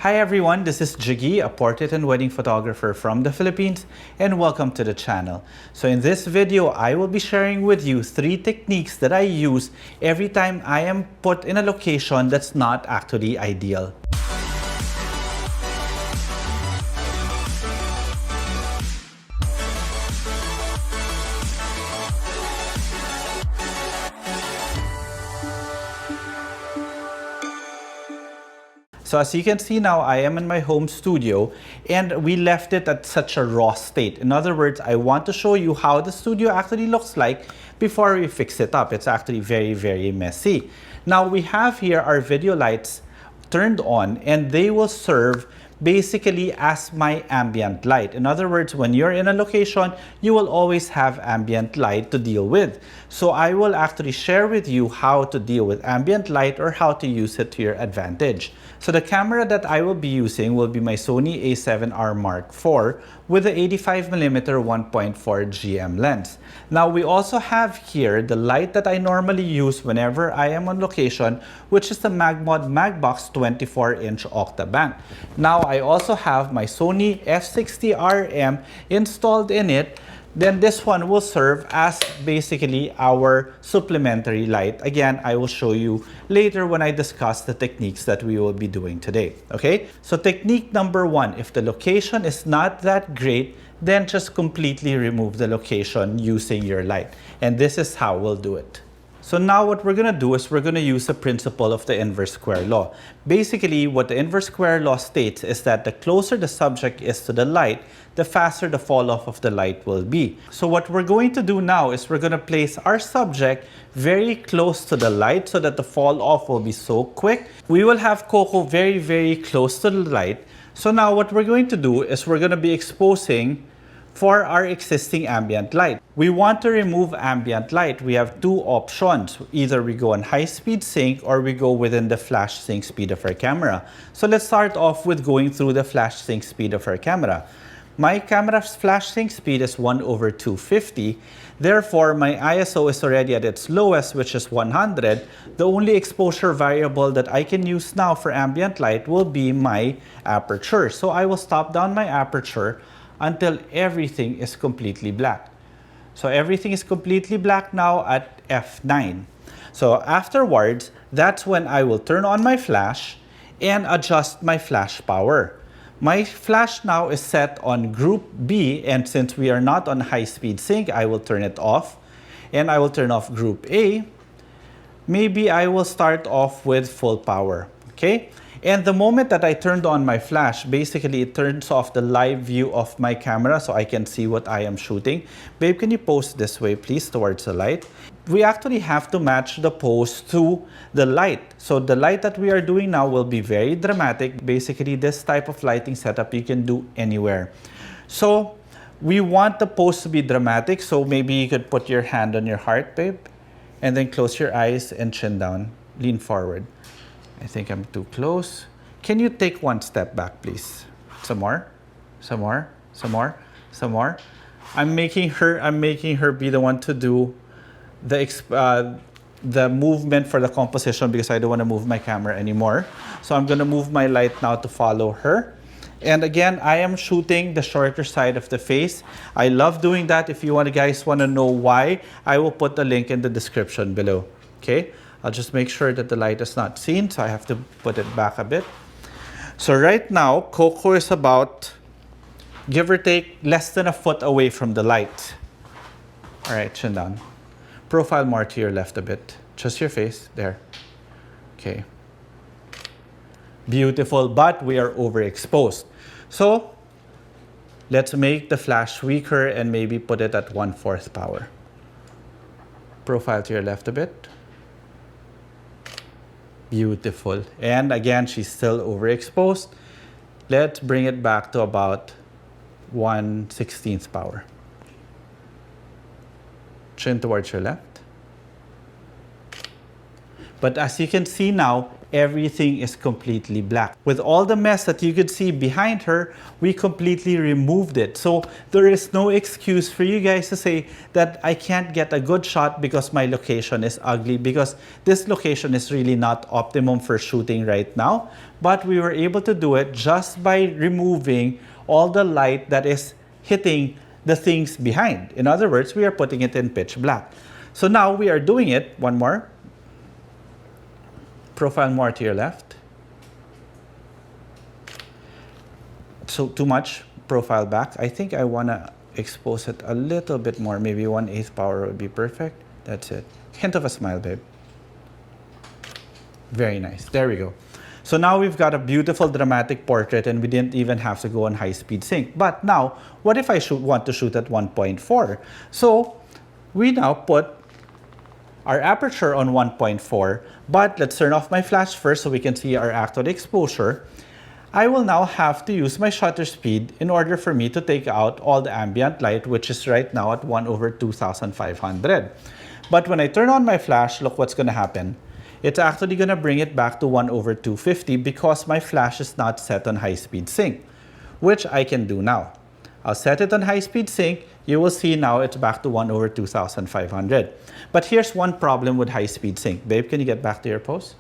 Hi everyone, this is Jiggie, a portrait and wedding photographer from the Philippines, and welcome to the channel. So in this video, I will be sharing with you 3 techniques that I use every time I am put in a location that's not actually ideal. So as you can see now, I am in my home studio and we left it at such a raw state. In other words, I want to show you how the studio actually looks like before we fix it up. It's actually very messy. Now we have here our video lights turned on and they will serve basically as my ambient light. In other words, when you're in a location, you will always have ambient light to deal with. So I will actually share with you how to deal with ambient light or how to use it to your advantage. So the camera that I will be using will be my Sony a7R Mark IV with the 85mm 1.4 GM lens. Now we also have here the light that I normally use whenever I am on location, which is the Magmod Magbox 24-inch Octabank. Now I also have my Sony f60RM installed in it. Then this one will serve as basically our supplementary light. Again, I will show you later when I discuss the techniques that we will be doing today. Okay, so technique number 1, if the location is not that great, then just completely remove the location using your light. And this is how we'll do it. So now what we're going to do is we're going to use the principle of the inverse square law. Basically, what the inverse square law states is that the closer the subject is to the light, the faster the fall off of the light will be. So what we're going to do now is we're going to place our subject very close to the light so that the fall off will be so quick. We will have Coco very close to the light. So now what we're going to do is we're going to be exposing for our existing ambient light. We want to remove ambient light. We have 2 options. Either we go on high-speed sync or we go within the flash sync speed of our camera. So let's start off with going through the flash sync speed of our camera. My camera's flash sync speed is 1/250. Therefore, my ISO is already at its lowest, which is 100. The only exposure variable that I can use now for ambient light will be my aperture. So I will stop down my aperture until everything is completely black. So everything is completely black now at f9. So afterwards, that's when I will turn on my flash and adjust my flash power. My flash now is set on group B, and since we are not on high-speed sync, I will turn it off. And I will turn off group A. Maybe I will start off with full power, okay? And the moment that I turned on my flash, basically it turns off the live view of my camera so I can see what I am shooting. Babe, can you pose this way, please, towards the light? We actually have to match the pose to the light. So the light that we are doing now will be very dramatic. Basically, this type of lighting setup you can do anywhere. So we want the pose to be dramatic. So maybe you could put your hand on your heart, babe, and then close your eyes and chin down. Lean forward. I think I'm too close. Can you take 1 step back, please? Some more. I'm making her be the one to do the movement for the composition because I don't want to move my camera anymore. So I'm going to move my light now to follow her. And again, I am shooting the shorter side of the face. I love doing that. If you guys want to know why, I will put the link in the description below. Okay? I'll just make sure that the light is not seen, so I have to put it back a bit. So right now, Coco is about, give or take, less than a foot away from the light. All right, chin down. Profile more to your left a bit. Just your face, there. Okay. Beautiful, but we are overexposed. So let's make the flash weaker and maybe put it at 1/4 power. Profile to your left a bit. Beautiful. And again, she's still overexposed. Let's bring it back to about 1/16 power. Chin towards your left. But as you can see now, everything is completely black. With all the mess that you could see behind her, we completely removed it. So there is no excuse for you guys to say that I can't get a good shot because my location is ugly, because this location is really not optimum for shooting right now. But we were able to do it just by removing all the light that is hitting the things behind. In other words, we are putting it in pitch black. So now we are doing it, one more. Profile more to your left. So too much, profile back. I think I want to expose it a little bit more. Maybe 1/8 power would be perfect. That's it. Hint of a smile, babe. Very nice. There we go. So now we've got a beautiful dramatic portrait and we didn't even have to go on high-speed sync. But now, what if I want to shoot at 1.4? So we now put our aperture on 1.4, but let's turn off my flash first so we can see our actual exposure. I will now have to use my shutter speed in order for me to take out all the ambient light, which is right now at 1/2500. But when I turn on my flash, look what's going to happen. It's actually going to bring it back to 1/250 because my flash is not set on high-speed sync, which I can do now. I'll set it on high-speed sync. You will see now it's back to 1/2500. But here's one problem with high-speed sync. Babe, can you get back to your pose?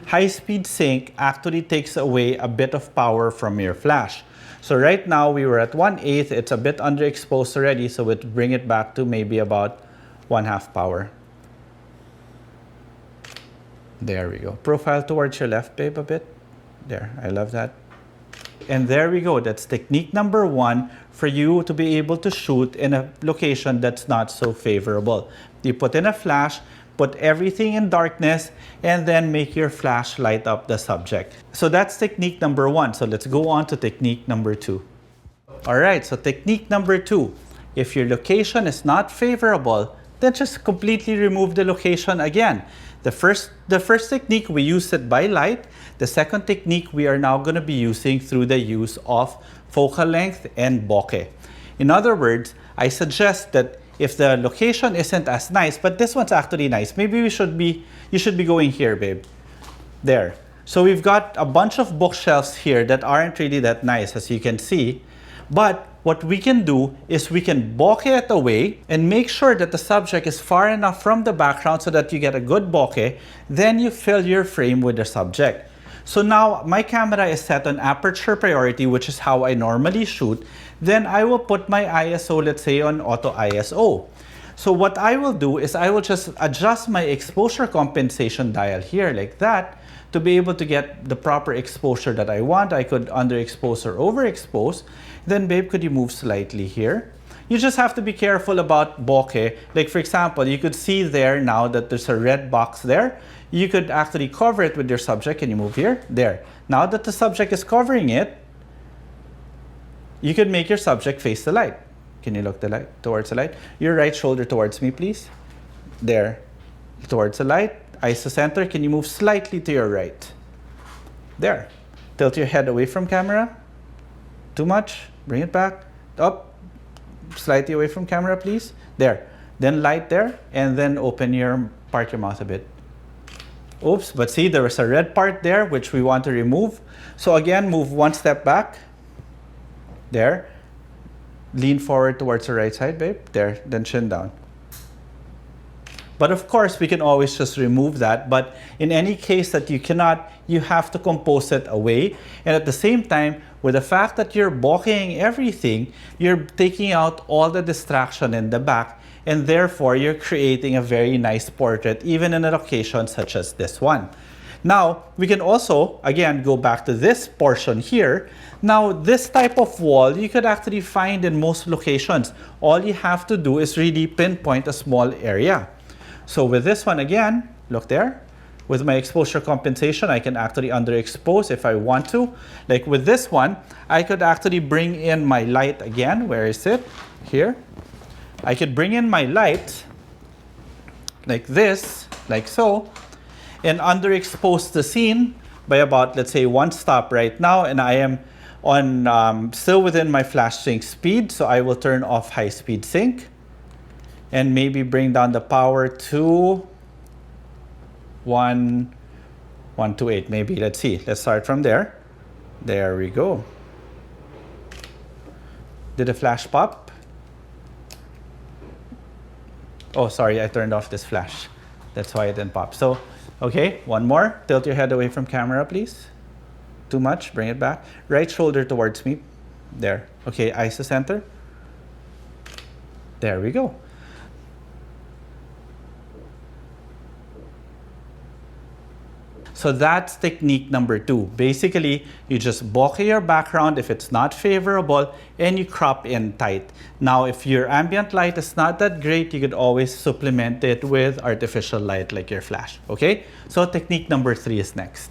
High-speed sync actually takes away a bit of power from your flash. So right now we were at 1/8, it's a bit underexposed already, so we'll bring it back to maybe about 1/2 power. There we go. Profile towards your left, babe, a bit. There, I love that. And there we go. That's technique number 1 for you to be able to shoot in a location that's not so favorable. You put in a flash, put everything in darkness, and then make your flash light up the subject. So that's technique number 1. So let's go on to technique number 2. All right, so technique number 2. If your location is not favorable, then just completely remove the location again. The first technique, we used it by light. The second technique, we are now going to be using through the use of focal length and bokeh. In other words, I suggest that if the location isn't as nice, but this one's actually nice, maybe you should be going here, babe. There. So we've got a bunch of bookshelves here that aren't really that nice, as you can see. But what we can do is we can bokeh it away and make sure that the subject is far enough from the background so that you get a good bokeh. Then you fill your frame with the subject. So now my camera is set on aperture priority, which is how I normally shoot. Then I will put my ISO, let's say, on auto ISO. So what I will do is I will just adjust my exposure compensation dial here like that to be able to get the proper exposure that I want. I could underexpose or overexpose. Then, babe, could you move slightly here? You just have to be careful about bokeh. Like, for example, you could see there now that there's a red box there. You could actually cover it with your subject. Can you move here? There. Now that the subject is covering it, you could make your subject face the light. Can you look towards the light? Your right shoulder towards me, please. There. Towards the light. Isocenter. Can you move slightly to your right? There. Tilt your head away from camera. Too much. Bring it back. Up. Slightly away from camera, please. There. Then light there. And then open your, part your mouth a bit. Oops, but see, there was a red part there, which we want to remove. So again, move one step back. There. Lean forward towards the right side, babe. There. Then chin down. But of course, we can always just remove that. But in any case that you cannot, you have to compose it away. And at the same time, with the fact that you're bokehing everything, you're taking out all the distraction in the back. And therefore, you're creating a very nice portrait, even in a location such as this one. Now, we can also, again, go back to this portion here. Now, this type of wall, you could actually find in most locations. All you have to do is really pinpoint a small area. So with this one, again, look there. With my exposure compensation, I can actually underexpose if I want to. Like with this one, I could actually bring in my light again. Where is it? Here. I could bring in my light like this, like so, and underexpose the scene by about, let's say, 1 stop right now. And I am on still within my flash sync speed, so I will turn off high speed sync. and maybe bring down the power to 128 maybe. Let's see. Let's start from there. There we go. Did the flash pop? Oh, sorry, I turned off this flash. That's why it didn't pop. So, okay, one more. Tilt your head away from camera, please. Too much, bring it back. Right shoulder towards me. There. Okay, eyes to center. There we go. So that's technique number 2. Basically, you just bokeh your background if it's not favorable and you crop in tight. Now, if your ambient light is not that great, you could always supplement it with artificial light like your flash, okay? So technique number 3 is next.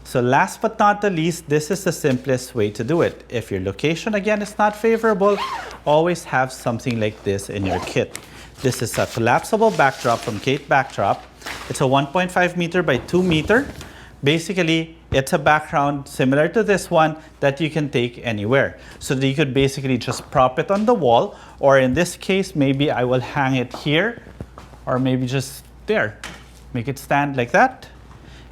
So last but not the least, this is the simplest way to do it. If your location, again, is not favorable, always have something like this in your kit. This is a collapsible backdrop from Kate Backdrop. It's a 1.5 meter by 2 meter. Basically, it's a background similar to this one that you can take anywhere. So that you could basically just prop it on the wall, or in this case, maybe I will hang it here, or maybe just there. Make it stand like that,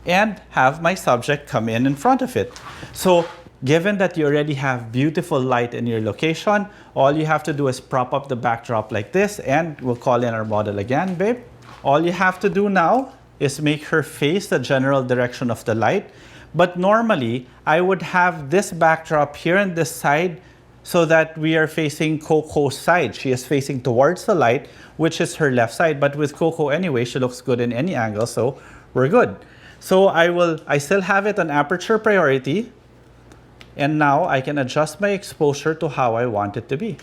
and have my subject come in front of it. So given that you already have beautiful light in your location, all you have to do is prop up the backdrop like this, and we'll call in our model again, babe. All you have to do now is make her face the general direction of the light. But normally, I would have this backdrop here on this side so that we are facing Coco's side. She is facing towards the light, which is her left side. But with Coco anyway, she looks good in any angle, so we're good. So I still have it on aperture priority. And now I can adjust my exposure to how I want it to be.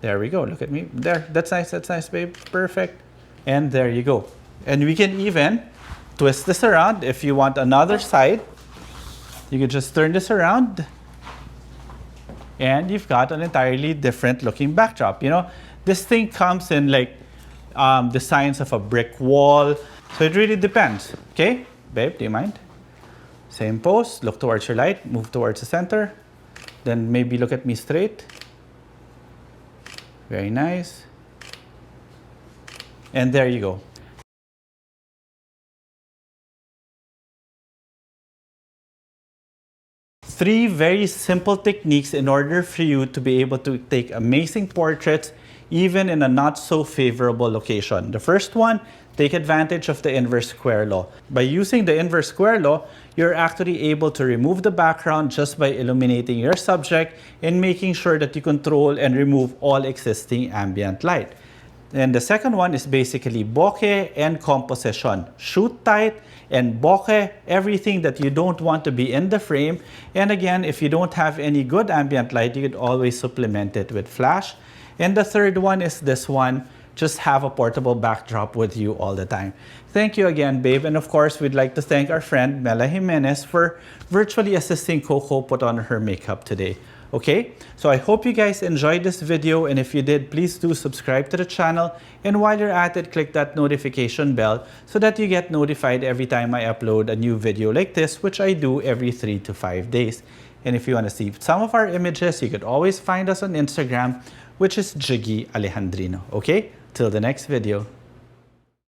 There we go, look at me. There, that's nice, babe, perfect. And there you go. And we can even twist this around. If you want another side, you can just turn this around and you've got an entirely different looking backdrop. You know, this thing comes in like designs of a brick wall. So it really depends, okay? Babe, do you mind? Same pose, look towards your light, move towards the center. Then maybe look at me straight. Very nice. And there you go. Three very simple techniques in order for you to be able to take amazing portraits even in a not so favorable location. The first one, take advantage of the inverse square law. By using the inverse square law, you're actually able to remove the background just by illuminating your subject and making sure that you control and remove all existing ambient light. And the second one is basically bokeh and composition. Shoot tight and bokeh everything that you don't want to be in the frame. And again, if you don't have any good ambient light, you could always supplement it with flash. And the third one is this one. Just have a portable backdrop with you all the time. Thank you again, babe. And of course, we'd like to thank our friend Mela Jimenez for virtually assisting Coco put on her makeup today. Okay, so I hope you guys enjoyed this video, and if you did, please do subscribe to the channel, and while you're at it, click that notification bell so that you get notified every time I upload a new video like this, which I do every 3 to 5 days. And if you want to see some of our images, you could always find us on Instagram, which is Jiggie Alejandrino. Okay, till the next video.